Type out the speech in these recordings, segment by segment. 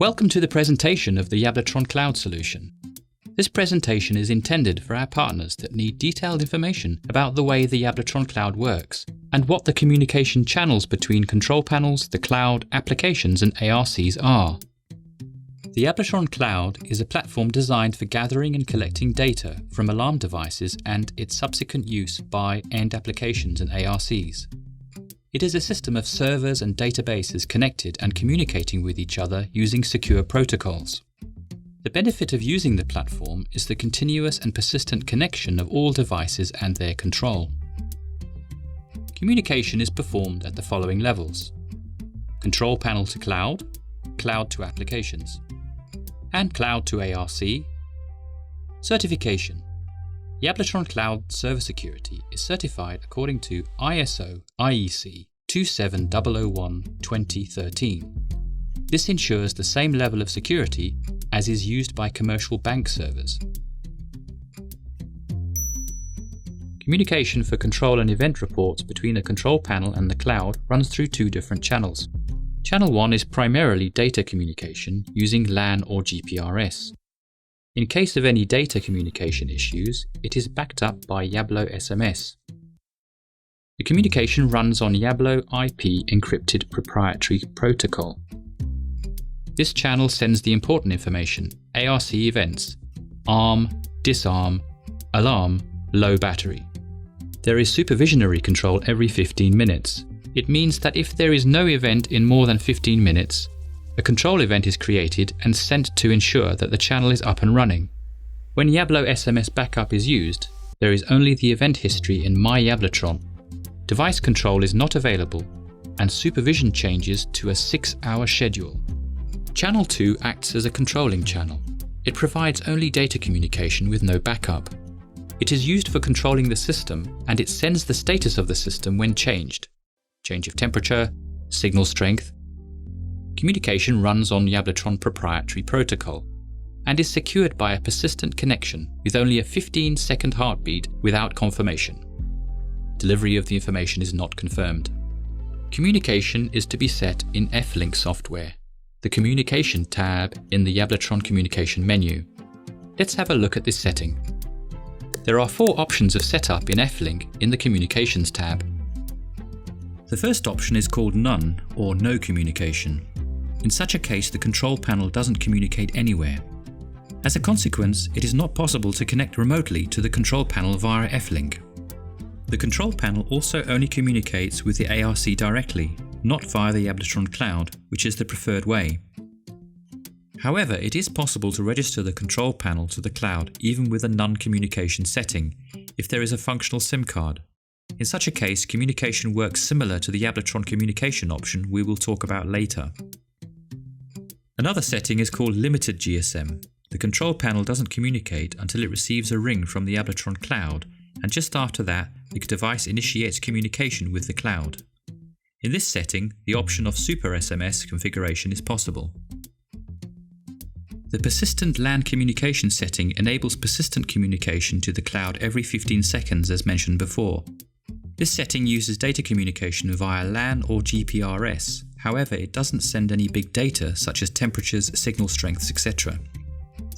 Welcome to the presentation of the Yablatron Cloud solution. This presentation is intended for our partners that need detailed information about the way the Yablatron Cloud works and what the communication channels between control panels, the cloud, applications and ARCs are. The Yablatron Cloud is a platform designed for gathering and collecting data from alarm devices and its subsequent use by end applications and ARCs. It is a system of servers and databases connected and communicating with each other using secure protocols. The benefit of using the platform is the continuous and persistent connection of all devices and their control. Communication is performed at the following levels: control panel to cloud, cloud to applications, and cloud to ARC. Certification. Yablatron Cloud Server Security is certified according to ISO IEC 27001:2013. This ensures the same level of security as is used by commercial bank servers. Communication for control and event reports between the control panel and the cloud runs through two different channels. Channel 1 is primarily data communication using LAN or GPRS. In case of any data communication issues, it is backed up by Yablo SMS. The communication runs on Yablo IP encrypted proprietary protocol. This channel sends the important information: ARC events, arm, disarm, alarm, low battery. There is supervisionary control every 15 minutes. It means that if there is no event in more than 15 minutes, a control event is created and sent to ensure that the channel is up and running. When Yablo SMS backup is used, there is only the event history in My Yablatron. Device control is not available, and supervision changes to a 6-hour schedule. Channel 2 acts as a controlling channel. It provides only data communication with no backup. It is used for controlling the system, and it sends the status of the system when changed: change of temperature, signal strength. Communication runs on Yablatron proprietary protocol and is secured by a persistent connection with only a 15-second heartbeat without confirmation. Delivery of the information is not confirmed. Communication is to be set in F-Link software, the Communication tab in the Yablatron Communication menu. Let's have a look at this setting. There are 4 options of setup in F-Link in the Communications tab. The first option is called None or No Communication. In such a case, the control panel doesn't communicate anywhere. As a consequence, it is not possible to connect remotely to the control panel via F-Link. The control panel also only communicates with the ARC directly, not via the Yablatron Cloud, which is the preferred way. However, it is possible to register the control panel to the cloud even with a non-communication setting, if there is a functional SIM card. In such a case, communication works similar to the Yablatron communication option we will talk about later. Another setting is called Limited GSM. The control panel doesn't communicate until it receives a ring from the Yablatron Cloud, and just after that, the device initiates communication with the cloud. In this setting, the option of Super SMS configuration is possible. The persistent LAN communication setting enables persistent communication to the cloud every 15 seconds as mentioned before. This setting uses data communication via LAN or GPRS. However, it doesn't send any big data such as temperatures, signal strengths, etc.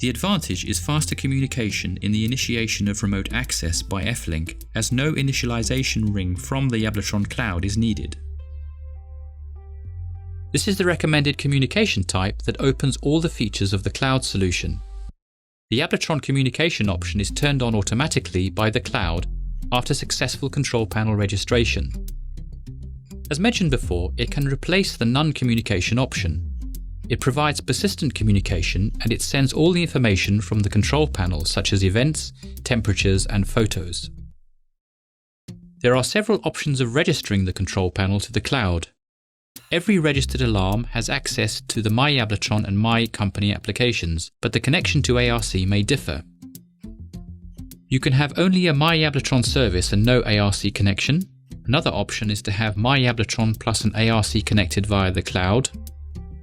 The advantage is faster communication in the initiation of remote access by F-Link, as no initialization ring from the Yablatron Cloud is needed. This is the recommended communication type that opens all the features of the cloud solution. The Yablatron communication option is turned on automatically by the cloud after successful control panel registration. As mentioned before, it can replace the non-communication option. It provides persistent communication and it sends all the information from the control panel such as events, temperatures and photos. There are several options of registering the control panel to the cloud. Every registered alarm has access to the My Yablatron and My Company applications, but the connection to ARC may differ. You can have only a My Yablatron service and no ARC connection. Another option is to have My Yablatron plus an ARC connected via the cloud.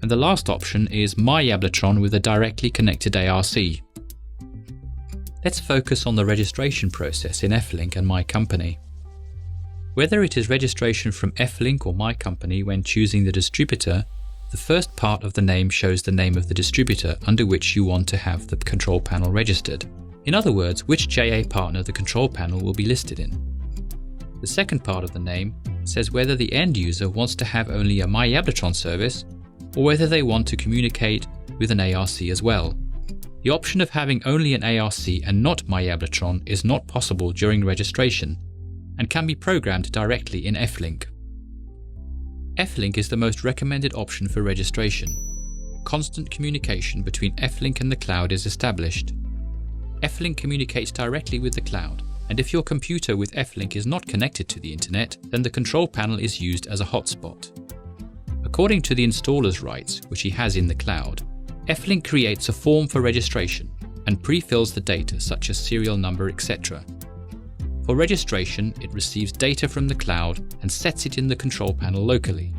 And the last option is My Yablatron with a directly connected ARC. Let's focus on the registration process in F-Link and My Company. Whether it is registration from F-Link or My Company when choosing the distributor, The first part of the name shows the name of the distributor under which you want to have the control panel registered. In other words, which JA partner the control panel will be listed in. The second part of the name says whether the end user wants to have only a MyYablatron service or whether they want to communicate with an ARC as well. The option of having only an ARC and not MyYablatron is not possible during registration and can be programmed directly in F-Link. F-Link is the most recommended option for registration. Constant communication between F-Link and the cloud is established. F-Link communicates directly with the cloud, and if your computer with F-Link is not connected to the internet, then the control panel is used as a hotspot. According to the installer's rights, which he has in the cloud, F-Link creates a form for registration and pre-fills the data such as serial number, etc. For registration, it receives data from the cloud and sets it in the control panel locally.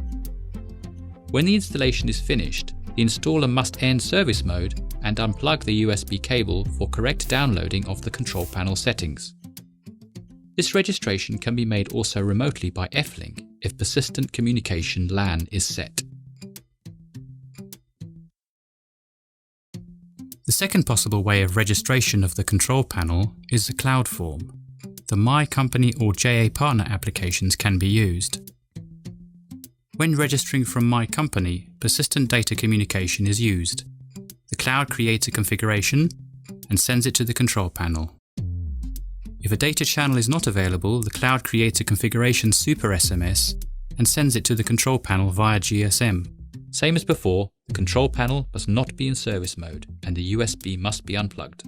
When the installation is finished, the installer must end service mode and unplug the USB cable for correct downloading of the control panel settings. This registration can be made also remotely by F-Link if persistent communication LAN is set. The second possible way of registration of the control panel is the cloud form. The My Company or JA Partner applications can be used. When registering from My Company, persistent data communication is used. The cloud creates a configuration and sends it to the control panel. If a data channel is not available, the cloud creates a configuration super SMS and sends it to the control panel via GSM. Same as before, the control panel must not be in service mode and the USB must be unplugged.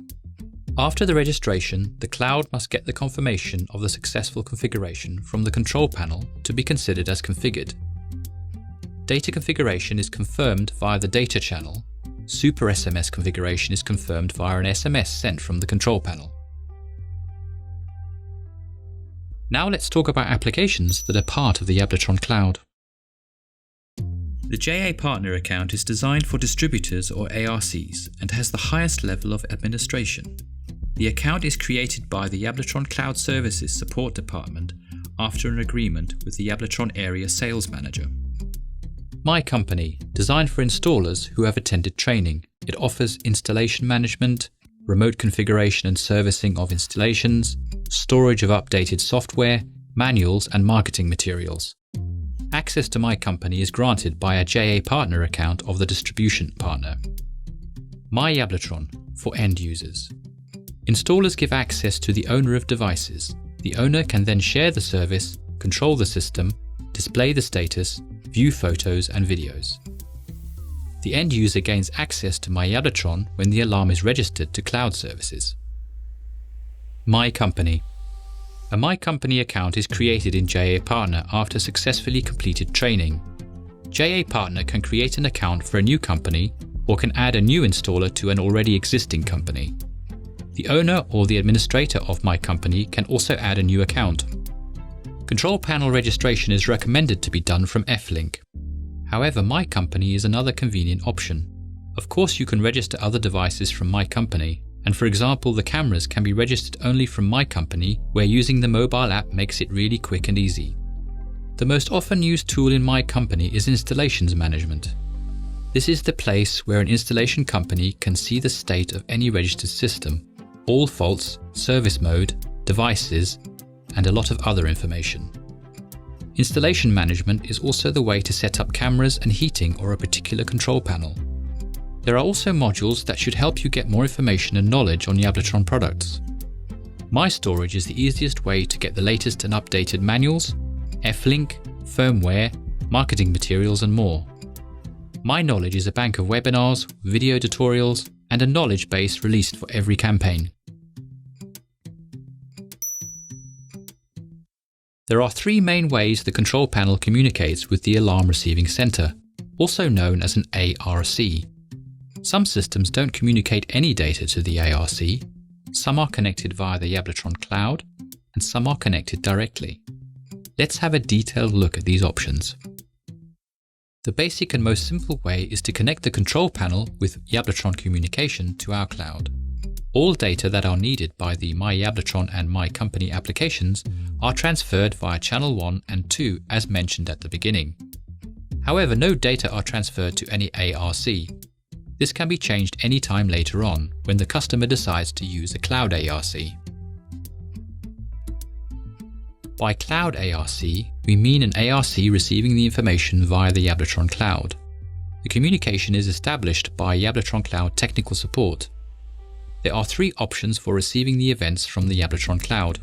After the registration, the cloud must get the confirmation of the successful configuration from the control panel to be considered as configured. Data configuration is confirmed via the data channel. Super SMS configuration is confirmed via an SMS sent from the control panel. Now let's talk about applications that are part of the Yablatron cloud. The JA Partner account is designed for distributors or ARCs and has the highest level of administration. The account is created by the Yablatron Cloud Services Support Department after an agreement with the Yablatron Area Sales Manager. My Company, designed for installers who have attended training. It offers installation management, remote configuration and servicing of installations, storage of updated software, manuals and marketing materials. Access to My Company is granted by a JA Partner account of the distribution partner. My Yablatron for end users. Installers give access to the owner of devices. The owner can then share the service, control the system, display the status, view photos and videos. The end user gains access to My Yablatron when the alarm is registered to cloud services. My Company. A My Company account is created in JA Partner after successfully completed training. JA Partner can create an account for a new company or can add a new installer to an already existing company. The owner or the administrator of My Company can also add a new account. Control panel registration is recommended to be done from F-Link. However, My Company is another convenient option. Of course, you can register other devices from My Company, and for example, the cameras can be registered only from My Company, where using the mobile app makes it really quick and easy. The most often used tool in My Company is Installations Management. This is the place where an installation company can see the state of any registered system, all faults, service mode, devices, and a lot of other information. Installation management is also the way to set up cameras and heating or a particular control panel. There are also modules that should help you get more information and knowledge on Yablatron products. My Storage is the easiest way to get the latest and updated manuals, F-Link, firmware, marketing materials and more. My Knowledge is a bank of webinars, video tutorials, and a knowledge base released for every campaign. There are three main ways the control panel communicates with the alarm receiving center, also known as an ARC. Some systems don't communicate any data to the ARC, some are connected via the Yablatron cloud, and some are connected directly. Let's have a detailed look at these options. The basic and most simple way is to connect the control panel with Yablatron communication to our cloud. All data that are needed by the My Yablatron and My Company applications are transferred via Channel 1 and 2 as mentioned at the beginning. However, no data are transferred to any ARC. This can be changed any time later on when the customer decides to use a cloud ARC. By cloud ARC, we mean an ARC receiving the information via the Yablotron cloud. The communication is established by Yablotron Cloud Technical Support. There are 3 options for receiving the events from the Yablotron cloud.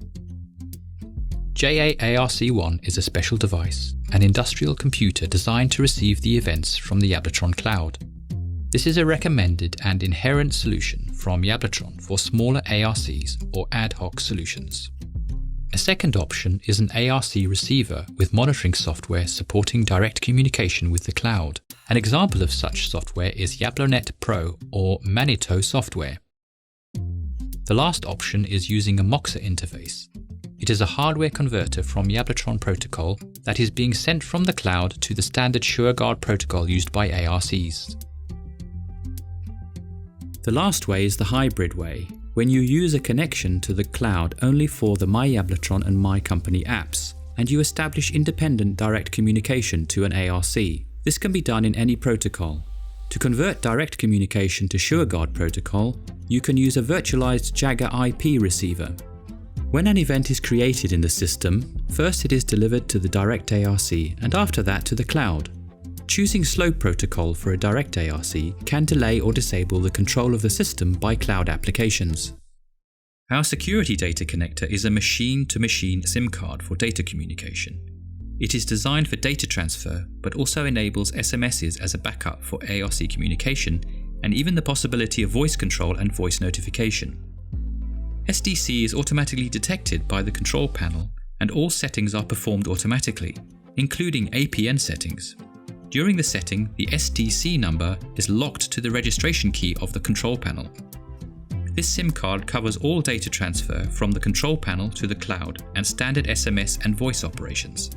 JA-ARC1 is a special device, an industrial computer designed to receive the events from the Yablotron cloud. This is a recommended and inherent solution from Yablotron for smaller ARCs or ad hoc solutions. A second option is an ARC receiver with monitoring software supporting direct communication with the cloud. An example of such software is Yablonet Pro or Manito software. The last option is using a MOXA interface. It is a hardware converter from Yablotron protocol that is being sent from the cloud to the standard SureGuard protocol used by ARCs. The last way is the hybrid way, when you use a connection to the cloud only for the My Yablotron and My Company apps, and you establish independent direct communication to an ARC. This can be done in any protocol. To convert direct communication to SureGuard protocol, you can use a virtualized Jagger IP receiver. When an event is created in the system, first it is delivered to the direct ARC and after that to the cloud. Choosing slow protocol for a direct ARC can delay or disable the control of the system by cloud applications. Our security data connector is a machine-to-machine SIM card for data communication. It is designed for data transfer, but also enables SMSs as a backup for ARC communication, and even the possibility of voice control and voice notification. SDC is automatically detected by the control panel, and all settings are performed automatically, including APN settings. During the setting, the SDC number is locked to the registration key of the control panel. This SIM card covers all data transfer from the control panel to the cloud and standard SMS and voice operations.